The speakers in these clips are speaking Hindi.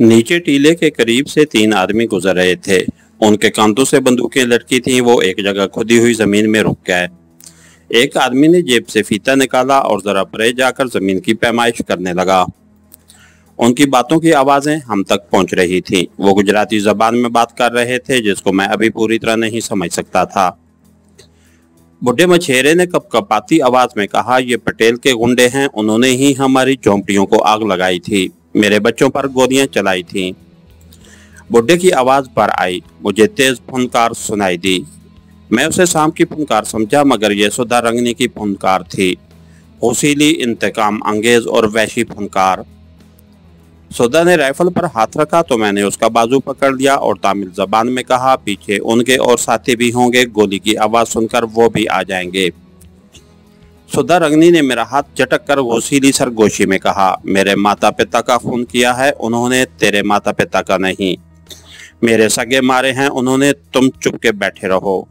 नीचे टीले के करीब से तीन आदमी गुजर रहे थे। उनके कांधों से बंदूकें लटकी थीं। वो एक जगह खुदी हुई जमीन में रुक गए। एक आदमी ने जेब से फीता निकाला और जरा परे जाकर जमीन की पैमाइश करने लगा। उनकी बातों की आवाजें हम तक पहुंच रही थीं। वो गुजराती जबान में बात कर रहे थे जिसको मैं अभी पूरी तरह नहीं समझ सकता था। बुढ़े मछेरे ने कपकपाती आवाज में कहा, ये पटेल के गुंडे हैं, उन्होंने ही हमारी झोंपड़ियों को आग लगाई थी, मेरे बच्चों पर गोलियां चलाई थीं। बुढ़े की आवाज पर आई। मुझे तेज फुनकार सुनाई दी। मैं उसे शाम की फुनकार समझा, मगर यह सुधा रंगनी की फुनकार थी, होशीली, इंतकाम अंगेज और वैशी फुनकार। सुधा ने राइफल पर हाथ रखा तो मैंने उसका बाजू पकड़ लिया और तामिल जबान में कहा, पीछे उनके और साथी भी होंगे, गोली की आवाज सुनकर वो भी आ जाएंगे। सुधा रंगनी ने मेरा हाथ झटक कर होशीली सरगोशी में कहा, मेरे माता पिता का खून किया है उन्होंने, तेरे माता पिता का नहीं। मेरे सगे मारे हैं उन्होंने, तुम चुप के बैठे रहो।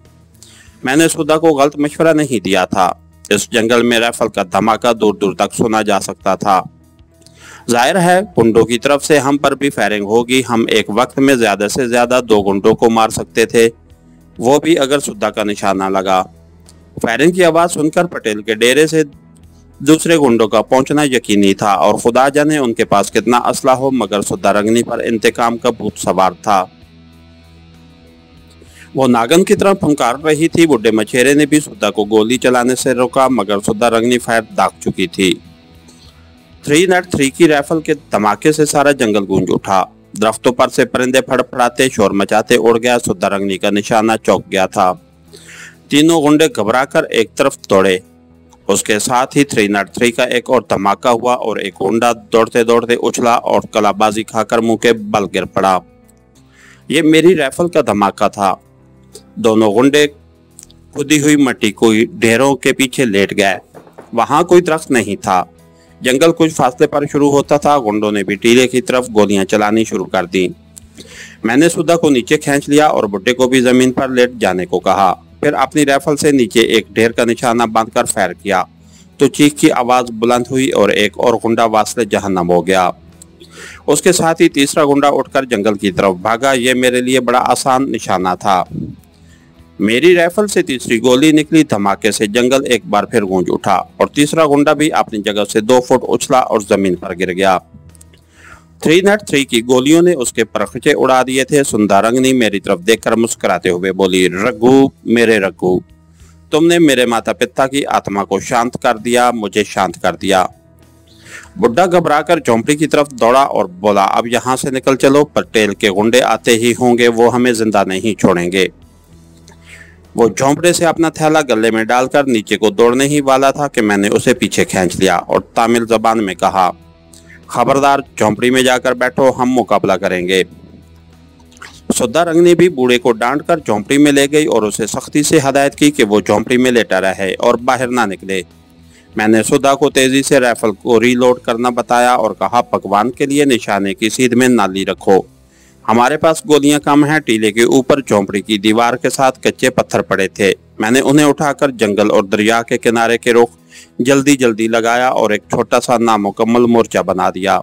मैंने सुधा को गलत मशवरा नहीं दिया था। इस जंगल में राइफल का धमाका दूर दूर तक सुना जा सकता था। जाहिर है गुंडों की तरफ से हम पर भी फायरिंग होगी। हम एक वक्त में ज्यादा से ज्यादा 2 गुंडों को मार सकते थे, वो भी अगर सुधा का निशाना लगा। फायरिंग की आवाज सुनकर पटेल के डेरे से दूसरे गुंडों का पहुंचना यकीनी था और खुदा जाने उनके पास कितना असला हो, मगर सुधा रंगनी पर इंतकाम का भूत सवार था। वो नागन की तरह फुंकार रही थी। बुढ़े मछेरे ने भी सुधा को गोली चलाने से रोका, मगर सुधा रंगनी फायर दाग चुकी थी। 303 की राइफल के धमाके से सारा जंगल गूंज उठा। दरख्तों पर से परिंदे फड़फड़ाते शोर मचाते उड़ गया। सुधा रंगनी का निशाना चौंक गया था। तीनों गुंडे घबराकर एक तरफ दौड़े। उसके साथ ही 303 का एक और धमाका हुआ और एक गुंडा दौड़ते दौड़ते उछला और कलाबाजी खाकर मुंह के बल गिर पड़ा। ये मेरी राइफल का धमाका था। दोनों गुंडे खुदी हुई मट्टी कोई ढेरों के पीछे लेट गए। वहां कोई दरख्त नहीं था। जंगल कुछ फासले पर शुरू होता था। गुंडों ने भी टीले की तरफ गोलियां चलानी शुरू कर दी। मैंने सुधा को नीचे खींच लिया और बुड्ढे को भी जमीन पर लेट जाने को कहा। फिर अपनी राइफल से नीचे एक ढेर का निशाना बांधकर फायर किया तो चीख की आवाज बुलंद हुई और एक और गुंडा वासले जहन्नम हो गया। उसके साथ ही तीसरा गुंडा उठकर जंगल की तरफ भागा। यह मेरे लिए बड़ा आसान निशाना था। मेरी राइफल से तीसरी गोली निकली। धमाके से जंगल एक बार फिर गूंज उठा और तीसरा गुंडा भी अपनी जगह से 2 फुट उछला और जमीन पर गिर गया। 303 की गोलियों ने उसके परखचे उड़ा दिए थे। सुधा रंगनी मेरी तरफ देखकर मुस्कुराते हुए बोली, रघु, मेरे रघु, तुमने मेरे माता पिता की आत्मा को शांत कर दिया, मुझे शांत कर दिया। बुढ़ा घबराकर झोंपड़ी की तरफ दौड़ा और बोला, अब यहाँ से निकल चलो, पटेल के गुंडे आते ही होंगे, वो हमें जिंदा नहीं छोड़ेंगे। वो झोंपड़े से अपना थैला गले में डालकर नीचे को दौड़ने ही वाला था कि मैंने उसे पीछे खींच लिया और तामिल जबान में कहा, खबरदार, झोंपड़ी में जाकर बैठो, हम मुकाबला करेंगे। सुधा रंगनी भी बूढ़े को डांट कर झोंपड़ी में ले गई और उसे सख्ती से हदायत की कि वो झोंपड़ी में लेटा रहे और बाहर ना निकले। मैंने सुधा को तेजी से राइफल को रीलोड करना बताया और कहा, पकवान के लिए निशाने की सीध में नाली रखो, हमारे पास गोलियां कम हैं। टीले के ऊपर झोंपड़ी की दीवार के साथ कच्चे पत्थर पड़े थे। मैंने उन्हें उठाकर जंगल और दरिया के किनारे के रुख जल्दी जल्दी लगाया और एक छोटा सा नामुकम्मल मोर्चा बना दिया।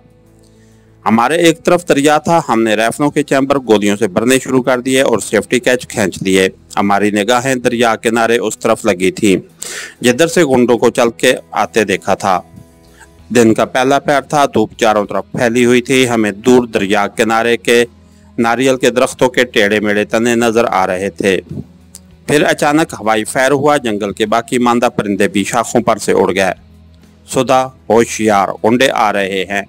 हमारे एक तरफ दरिया था। हमने राइफलों के चैम्बर गोलियों से भरने शुरू कर दिए और सेफ्टी कैच खींच लिए। हमारी निगाहें दरिया किनारे उस तरफ लगी थी जिधर से गुंडों को चल के आते देखा था। दिन का पहला पहर था। धूप चारों तरफ फैली हुई थी। हमें दूर दरिया किनारे के नारियल के दरख्तों के टेढ़े मेढ़े तने नजर आ रहे थे। फिर अचानक हवाई फायर हुआ। जंगल के बाकी मांदा परिंदे भी शाखों पर से उड़ गए। सुधा, होशियार, गुंडे आ रहे हैं।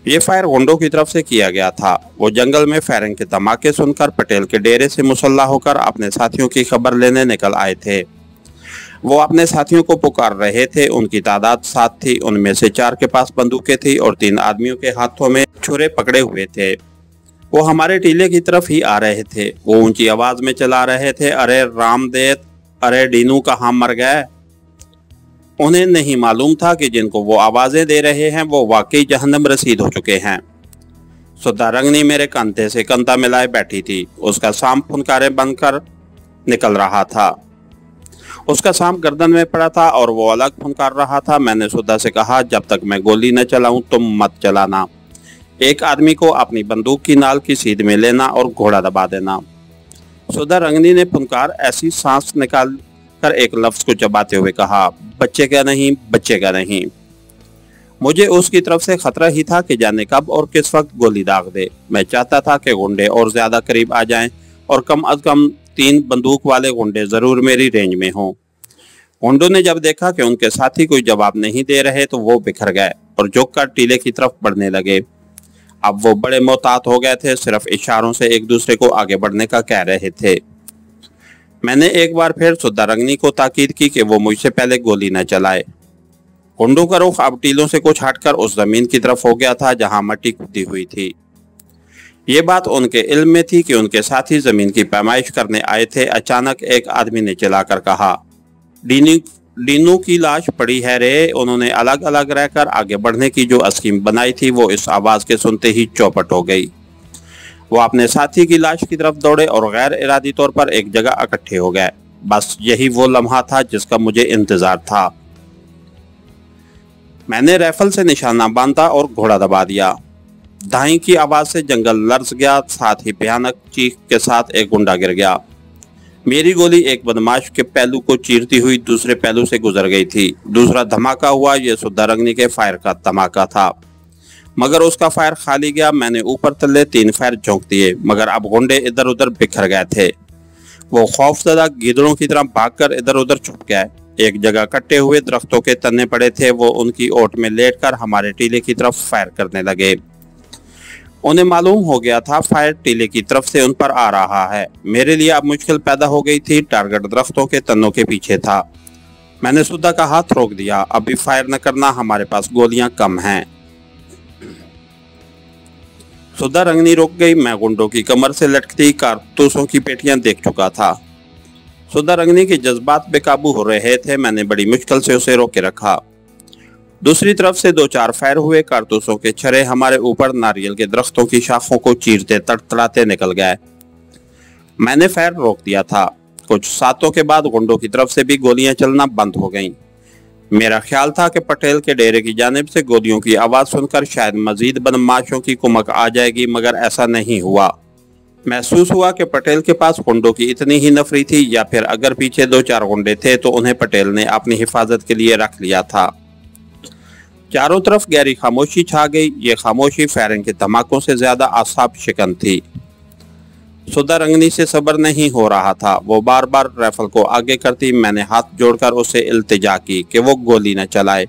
ये फायर गुंडों की तरफ से किया गया था। वो जंगल में फायरिंग के धमाके सुनकर पटेल के डेरे से मुसल्ला होकर अपने साथियों की खबर लेने निकल आए थे। वो अपने साथियों को पुकार रहे थे। उनकी तादाद 7 थी। उनमें से 4 के पास बंदूकें थी और 3 आदमियों के हाथों में छुरे पकड़े हुए थे। वो हमारे टीले की तरफ ही आ रहे थे। वो ऊंची आवाज में चला रहे थे, अरे रामदेव, अरे डीनू कहाँ मर गए। उन्हें नहीं मालूम था कि जिनको वो आवाजें दे रहे हैं वो वाकई जहन्नम रसीद हो चुके हैं। सुधा रंगनी मेरे कंधे से कंधा मिलाए बैठी थी। उसका सांप फुनकारें बनकर निकल रहा था। उसका सांप गर्दन में पड़ा था और वो अलग फुनकार रहा था। मैंने सुधा से कहा, जब तक मैं गोली न चलाऊं तुम मत चलाना। एक आदमी को अपनी बंदूक की नाल की सीध में लेना और घोड़ा दबा देना। सुधा रंगनी ने फुनकार ऐसी सांस निकाल कर एक लफ्ज को चबाते हुए कहा, बच्चे का नहीं, बच्चे का नहीं। मुझे उसकी तरफ से खतरा ही था कि जाने कब और किस वक्त गोली दाग दे। मैं चाहता था कि गुंडे और ज्यादा करीब आ जाएं और कम अज कम 3 बंदूक वाले गुंडे जरूर मेरी रेंज में हों। गुंडों ने जब देखा कि उनके साथी कोई जवाब नहीं दे रहे तो वो बिखर गए और झुक कर टीले की तरफ बढ़ने लगे। अब वो बड़े मोहतात हो गए थे, सिर्फ इशारों से एक दूसरे को आगे बढ़ने का कह रहे थे। मैंने एक बार फिर सुधा रंगनी को ताकीद की कि वो मुझसे पहले गोली न चलाए। गुंडों का रुख अब टीलों से कुछ हटकर उस जमीन की तरफ हो गया था जहां मट्टी खुदी हुई थी। ये बात उनके इल्म में थी कि उनके साथी जमीन की पैमाइश करने आए थे। अचानक एक आदमी ने चिल्लाकर कहा, डीनू की लाश पड़ी है रे। उन्होंने अलग अलग रहकर आगे बढ़ने की जो स्कीम बनाई थी वो इस आवाज के सुनते ही चौपट हो गई। वो अपने साथी की लाश की तरफ दौड़े और गैर इरादी तौर पर एक जगह इकट्ठे हो गए। बस यही वो लम्हा था जिसका मुझे इंतजार था। मैंने राइफल से निशाना बांधा और घोड़ा दबा दिया। धाई की आवाज से जंगल लर्ज गया, साथ ही भयानक चीख के साथ एक गुंडा गिर गया। मेरी गोली एक बदमाश के पहलू को चीरती हुई दूसरे पहलू से गुजर गई थी। दूसरा धमाका हुआ, यह सुधा रंगनी के फायर का धमाका था, मगर उसका फायर खाली गया। मैंने ऊपर तले 3 फायर झोंक दिए, मगर अब गुंडे इधर उधर बिखर गए थे। वो खौफजदा गिदड़ों की तरह भागकर इधर उधर छुप गए। एक जगह कटे हुए दरख्तों के तने पड़े थे। वो उनकी ओट में लेटकर हमारे टीले की तरफ फायर करने लगे। उन्हें मालूम हो गया था फायर टीले की तरफ से उन पर आ रहा है। मेरे लिए अब मुश्किल पैदा हो गई थी। टारगेट दरख्तों के तनों के पीछे था। मैंने सुधा का हाथ रोक दिया, अभी फायर न करना, हमारे पास गोलियां कम हैं। सुधा रंगनी रुक गई। मैं गुंडों की कमर से लटकती कारतूसों की पेटियां देख चुका था। सुधा रंगनी के जज्बात बेकाबू हो रहे थे। मैंने बड़ी मुश्किल से उसे रोके रखा। दूसरी तरफ से 2-4 फायर हुए। कारतूसों के छर्रे हमारे ऊपर नारियल के दरख्तों की शाखों को चीरते तड़तड़ाते निकल गए। मैंने फायर रोक दिया था। कुछ सातों के बाद गुंडों की तरफ से भी गोलियां चलना बंद हो गईं। मेरा ख्याल था कि पटेल के डेरे की जानिब से गोलियों की आवाज सुनकर शायद मजीद बदमाशों की कुमक आ जाएगी, मगर ऐसा नहीं हुआ। महसूस हुआ कि पटेल के पास गुंडों की इतनी ही नफरी थी, या फिर अगर पीछे 2-4 गुंडे थे तो उन्हें पटेल ने अपनी हिफाजत के लिए रख लिया था। चारों तरफ गहरी खामोशी छा गई। ये खामोशी फायरिंग के धमाकों से ज्यादा आसाब शिकन थी। सुधा रंगनी से सब्र नहीं हो रहा था। वो बार बार राइफल को आगे करती। मैंने हाथ जोड़कर उसे इल्तिजा की कि वो गोली न चलाए।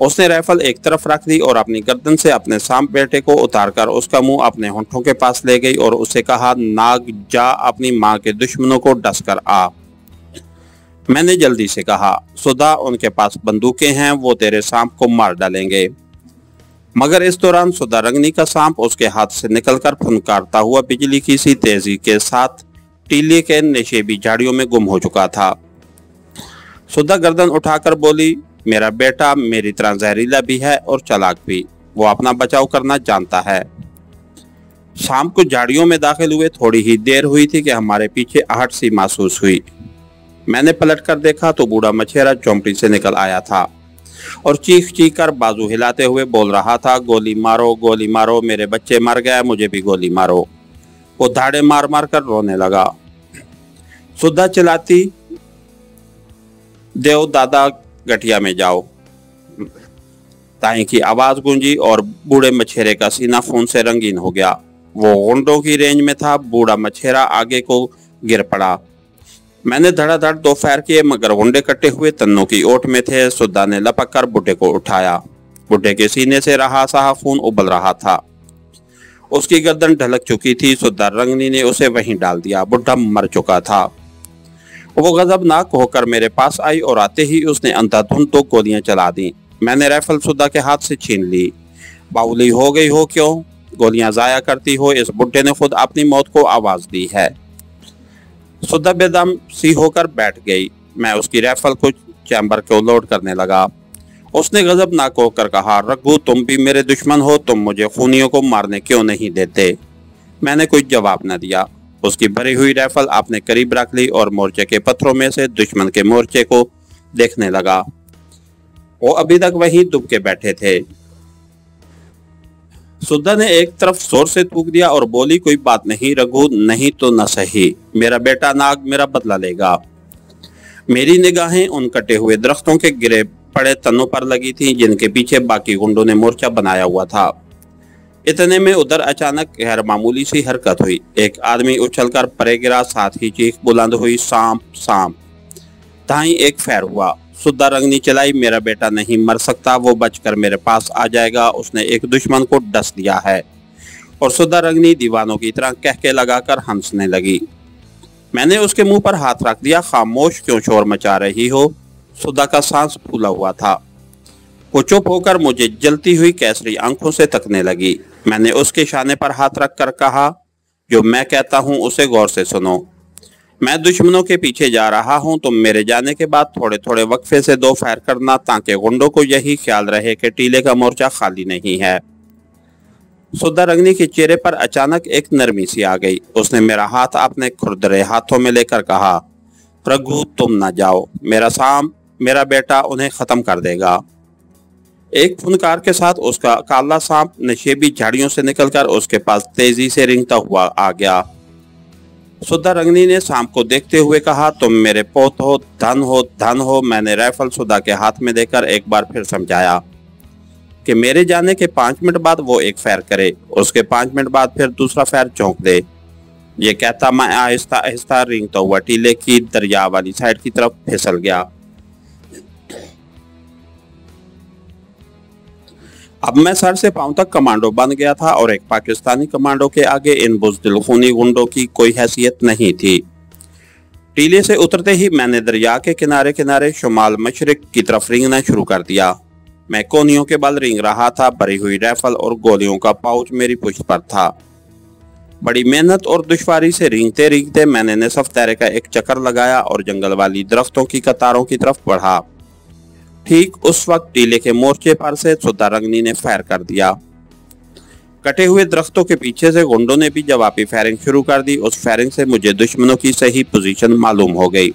उसने राइफल एक तरफ रख दी और अपनी गर्दन से अपने सांप बेटे को उतारकर उसका मुंह अपने होंठों के पास ले गई और उसे कहा, नाग जा अपनी माँ के दुश्मनों को डस कर आ। मैंने जल्दी से कहा, सुधा उनके पास बंदूकें हैं, वो तेरे सांप को मार डालेंगे। मगर इस दौरान सुधा रंगनी का सांप उसके हाथ से निकलकर फुनकारता हुआ बिजली की सी तेजी के साथ टीले के नशेबी झाड़ियों में गुम हो चुका था। सुधा गर्दन उठाकर बोली, मेरा बेटा मेरी तरह जहरीला भी है और चालाक भी। वो अपना बचाव करना जानता है। शाम को झाड़ियों में दाखिल हुए थोड़ी ही देर हुई थी कि हमारे पीछे आहट सी महसूस हुई। मैंने पलट कर देखा तो बूढ़ा मछेरा झोंपड़ी से निकल आया था और चीख चीख कर बाजू हिलाते हुए बोल रहा था, गोली मारो, मेरे बच्चे मर गए, मुझे भी गोली मारो। वो धाड़े मार मार कर रोने लगा। सुधा चिल्लाती, देव दादा गठिया में जाओ। ताई की आवाज गूंजी और बूढ़े मछेरे का सीना खून से रंगीन हो गया। वो गुंडों की रेंज में था। बूढ़ा मछेरा आगे को गिर पड़ा। मैंने धड़ाधड़ 2 फायर किए, मगर गुंडे कटे हुए तन्नों की ओट में थे। सुधा ने लपक कर बुढ़े को उठाया। बुढ़े के सीने से रहा सहा खून उबल रहा था। उसकी गर्दन ढलक चुकी थी। सुधा रंगनी ने उसे वहीं डाल दिया। बुढ़ा मर चुका था। वो गजबनाक होकर मेरे पास आई और आते ही उसने अंधाधुंध 2 गोलियां चला दी। मैंने राइफल सुधा के हाथ से छीन ली। बावली हो गई हो क्यों? गोलियां जाया करती हो। इस बुढ़े ने खुद अपनी मौत को आवाज दी है। सुधा बेदम सी होकर बैठ गई। मैं उसकी राइफल को चैम्बर को लोड करने लगा। उसने गजबनाक होकर कहा, रघु तुम भी मेरे दुश्मन हो, तुम मुझे खूनियों को मारने क्यों नहीं देते? मैंने कोई जवाब न दिया। उसकी भरी हुई राइफल अपने करीब रख ली और मोर्चे के पत्थरों में से दुश्मन के मोर्चे को देखने लगा। वो अभी तक वहीं दुबके बैठे थे। सुद्धा ने एक तरफ जोर से थूक दिया और बोली, कोई बात नहीं रघु, नहीं तो न सही, मेरा बेटा नाग मेरा बदला लेगा। मेरी निगाहें उन कटे हुए दरख्तों के गिरे पड़े तनों पर लगी थीं जिनके पीछे बाकी गुंडों ने मोर्चा बनाया हुआ था। इतने में उधर अचानक गैर मामूली सी हरकत हुई। एक आदमी उछलकर परे गिरा, साथ ही चीख बुलंद हुई, सांप सांप। ताई एक फैर हुआ। सुद्धा रंगनी चलाई, मेरा बेटा नहीं मर सकता, वो बचकर मेरे पास आ जाएगा, उसने एक दुश्मन को डस दिया है। और सुद्धा रंगनी दीवानों की तरह कहके लगाकर हंसने लगी। मैंने उसके मुंह पर हाथ रख दिया। खामोश, क्यों शोर मचा रही हो? सुद्धा का सांस फूला हुआ था। वो चुप होकर मुझे जलती हुई केसरी आंखों से तकने लगी। मैंने उसके शाने पर हाथ रखकर कहा, जो मैं कहता हूं उसे गौर से सुनो। मैं दुश्मनों के पीछे जा रहा हूं, तुम मेरे जाने के बाद थोड़े थोड़े वक्फे से 2 फायर करना, ताकि गुंडों को यही ख्याल रहे कि टीले का मोर्चा खाली नहीं है। सुद्धा रंगनी के चेहरे पर अचानक एक नरमी सी आ गई। उसने मेरा हाथ अपने खुरदरे हाथों में लेकर कहा, रघु तुम ना जाओ, मेरा बेटा उन्हें खत्म कर देगा। एक फुनकार के साथ उसका काला सांप नशेबी झाड़ियों से निकलकर उसके पास तेजी से रेंगता हुआ आ गया। सुद्धा रंगनी ने सांप को देखते हुए कहा, तुम मेरे पोत हो, धन हो, धन हो। मैंने राइफल सुद्धा के हाथ में देकर एक बार फिर समझाया कि मेरे जाने के 5 मिनट बाद वो एक फायर करे, उसके 5 मिनट बाद फिर दूसरा फायर चौंक दे। ये कहता मैं आहिस्ता आहिस्ता रेंगता हुआ टीले की दरिया वाली साइड की तरफ फिसल गया। अब मैं सर से पांव तक कमांडो बन गया था और एक पाकिस्तानी कमांडो के आगे इन बुज़दिल खूनी गुंडों की कोई हैसियत नहीं थी। टीले से उतरते ही मैंने दरिया के किनारे किनारे शुमाल मशरिक की तरफ रेंगना शुरू कर दिया। मैं कोनियों के बल रेंग रहा था। भरी हुई राइफल और गोलियों का पाउच मेरी पुश्त पर था। बड़ी मेहनत और दुश्वारी से रेंगते रेंगते मैंने निसफ दायरे का एक चक्कर लगाया और जंगल वाली दरख्तों की कतारों की तरफ बढ़ा। ठीक उस वक्त टीले के मोर्चे पर से सुद्धा रंगनी ने फायर कर दिया। कटे हुए दरख्तों के पीछे से गुंडों ने भी जवाबी फायरिंग शुरू कर दी। उस फायरिंग से मुझे दुश्मनों की सही पोजीशन मालूम हो गई।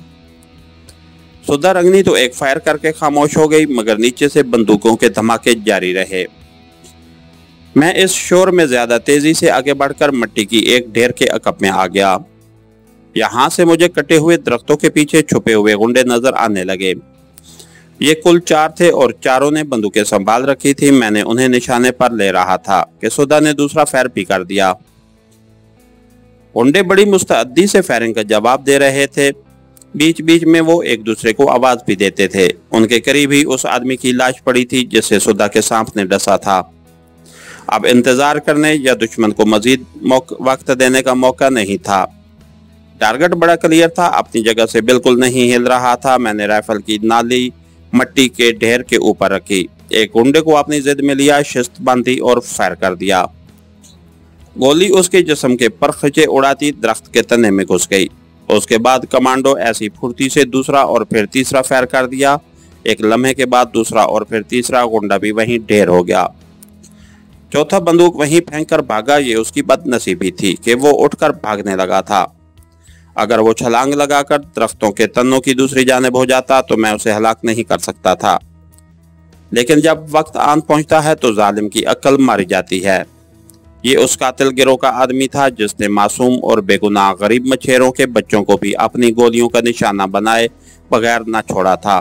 सुद्धा रंगनी तो एक फायर करके खामोश हो गई, मगर नीचे से बंदूकों के धमाके जारी रहे। मैं इस शोर में ज्यादा तेजी से आगे बढ़कर मिट्टी की एक ढेर के अकब में आ गया। यहाँ से मुझे कटे हुए दरख्तों के पीछे छुपे हुए गुंडे नजर आने लगे। ये कुल 4 थे और चारों ने बंदूकें संभाल रखी थी। मैंने उन्हें निशाने पर ले रहा था कि सुद्धा ने दूसरा फायर भी कर दिया। गुंडे बड़ी मुस्तैदी से फायरिंग का जवाब दे रहे थे। बीच बीच में वो एक दूसरे को आवाज भी देते थे। उनके करीब ही उस आदमी की लाश पड़ी थी जिसे सुद्धा के सांप ने डसा था। अब इंतजार करने या दुश्मन को मजीद वक्त देने का मौका नहीं था। टारगेट बड़ा क्लियर था, अपनी जगह से बिल्कुल नहीं हिल रहा था। मैंने राइफल की नाली मट्टी के ढेर के ऊपर रखी, एक गुंडे को अपनी जिद में लिया, शिस्त बांधी और फायर कर दिया। गोली उसके जिस्म के पर खींचे उड़ाती दरख्त के तने में घुस गई। उसके बाद कमांडो ऐसी फुर्ती से दूसरा और फिर तीसरा फायर कर दिया। एक लम्हे के बाद दूसरा और फिर तीसरा गुंडा भी वहीं ढेर हो गया। चौथा बंदूक वहीं फेंक कर भागा। ये उसकी बदनसीबी थी कि वो उठकर भागने लगा था। अगर वो छलांग लगाकर दरख्तों के तनों की दूसरी जानिब हो जाता तो मैं उसे हलाक नहीं कर सकता था। लेकिन जब वक्त आन पहुंचता है तो जालिम की अक्ल मारी जाती है। ये उस कातिल गिरोह का आदमी था जिसने मासूम और बेगुनाह गरीब मछेरों के बच्चों को भी अपनी गोलियों का निशाना बनाए बगैर न छोड़ा था।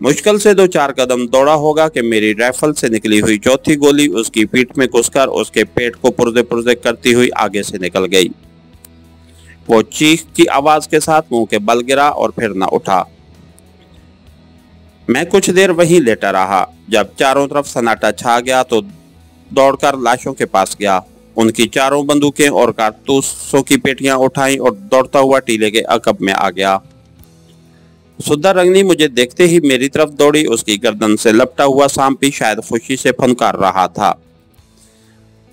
मुश्किल से 2-4 कदम दौड़ा होगा कि मेरी राइफल से निकली हुई चौथी गोली उसकी पीठ में घुसकर उसके पेट को पुर्जे पुर्जे करती हुई आगे से निकल गई। वो चीख की आवाज के साथ मुंह के बल गिरा और फिर न उठा। मैं कुछ देर वहीं लेटा रहा। जब चारों तरफ सन्नाटा छा गया तो दौड़कर लाशों के पास गया। उनकी चारों बंदूकें और कारतूसों की पेटियां उठाई और दौड़ता हुआ टीले के अकब में आ गया। सुद्धा रंगनी मुझे देखते ही मेरी तरफ दौड़ी। उसकी गर्दन से लपटा हुआ सांप भी शायद खुशी से फनकार रहा था।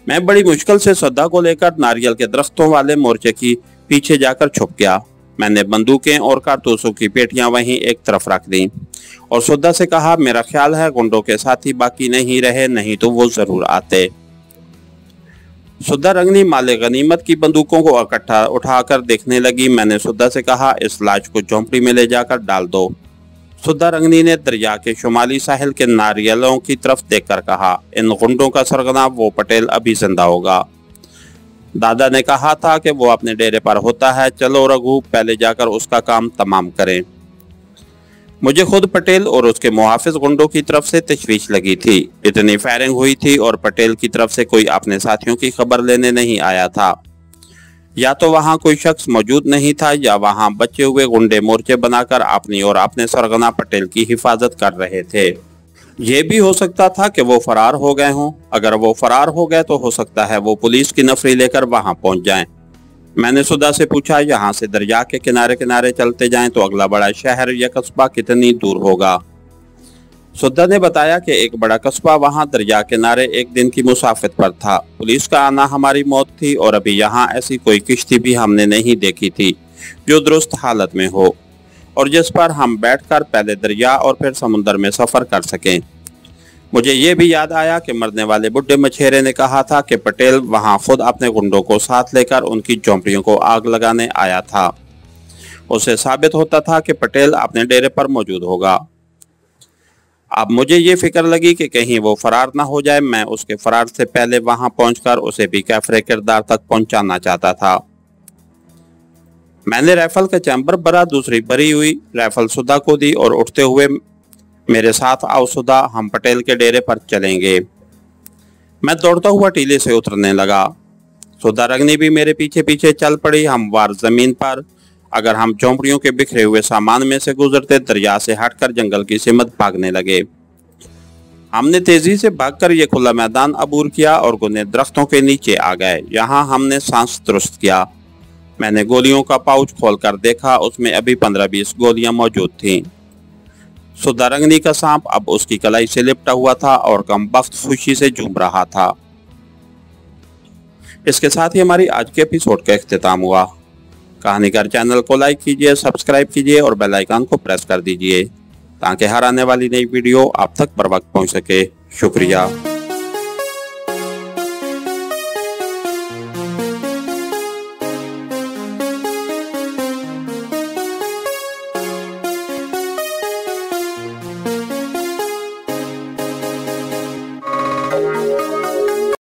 मैं बड़ी मुश्किल से सुद्धा को लेकर नारियल के दरख्तों वाले मोर्चे की पीछे जाकर छुप गया। मैंने बंदूकें और कारतूसों की पेटियां वहीं एक तरफ रख दी और सुद्धा से कहा, मेरा ख्याल है गुंडों के साथी बाकी नहीं रहे, नहीं तो वो जरूर आते। सुद्धा रंगनी माले गनीमत की बंदूकों को इकट्ठा उठाकर देखने लगी। मैंने सुद्धा से कहा, इस लाश को झोंपड़ी में ले जाकर डाल दो। सुधारंगनी ने दरिया के शुमाली साहिल के नारियलों की तरफ देखकर कहा, इन गुंडों का सरगना वो पटेल अभी जिंदा होगा। दादा ने कहा था कि वो अपने डेरे पर होता है, चलो रघु पहले जाकर उसका काम तमाम करें। मुझे खुद पटेल और उसके मुहाफिज गुंडों की तरफ से तशवीश लगी थी। इतनी फायरिंग हुई थी और पटेल की तरफ से कोई अपने साथियों की खबर लेने नहीं आया था। या तो वहां कोई शख्स मौजूद नहीं था या वहां बचे हुए गुंडे मोर्चे बनाकर अपनी और अपने सरगना पटेल की हिफाजत कर रहे थे। ये भी हो सकता था कि वो फरार हो गए हों। अगर वो फरार हो गए तो हो सकता है वो पुलिस की नफरी लेकर वहां पहुंच जाएं। मैंने सुधा से पूछा, यहाँ से दरिया के किनारे किनारे चलते जाएं तो अगला बड़ा शहर या कस्बा कितनी दूर होगा? सुधा ने बताया कि एक बड़ा कस्बा वहां दरिया किनारे एक दिन की मुसाफिर पर था। पुलिस का आना हमारी मौत थी और अभी यहाँ ऐसी कोई किश्ती भी हमने नहीं देखी थी जो दुरुस्त हालत में हो और जिस पर हम बैठकर पहले दरिया और फिर समुद्र में सफर कर सकें। मुझे ये भी याद आया कि मरने वाले बुढ़े मछेरे ने कहा था कि पटेल वहां खुद अपने गुंडों को साथ लेकर उनकी झोंपड़ियों को आग लगाने आया था। उससे साबित होता था कि पटेल अपने डेरे पर मौजूद होगा। अब मुझे ये फिक्र लगी कि कहीं वो फरार ना हो जाए। मैं उसके फरार से पहले वहां पहुंचकर उसे भी कैफरे किरदार तक पहुंचाना चाहता था। मैंने राइफल का चैम्बर भरा, दूसरी भरी हुई राइफल सुधा को दी और उठते हुए, मेरे साथ आओ सुधा, हम पटेल के डेरे पर चलेंगे। मैं दौड़ता हुआ टीले से उतरने लगा। सुधारंगनी भी मेरे पीछे पीछे चल पड़ी। हम वार जमीन पर, अगर हम झोंपड़ियों के बिखरे हुए सामान में से गुजरते, दरिया से हटकर जंगल की सिमत भागने लगे। हमने तेजी से भागकर ये खुला मैदान अबूर किया और घने दरख्तों के नीचे आ गए। यहाँ हमने सांस दुरुस्त किया। मैंने गोलियों का पाउच खोलकर देखा, उसमें अभी 15-20 गोलियां मौजूद थीं। सुधारंगनी का सांप अब उसकी कलाई से लिपटा हुआ था और कम वक्त खुशी से झूम रहा था। इसके साथ ही हमारी आज के एपिसोड का इख्तिताम हुआ। कहानीकार चैनल को लाइक कीजिए, सब्सक्राइब कीजिए और बेल आइकन को प्रेस कर दीजिए ताकि हर आने वाली नई वीडियो आप तक बर वक्त पहुंच सके। शुक्रिया।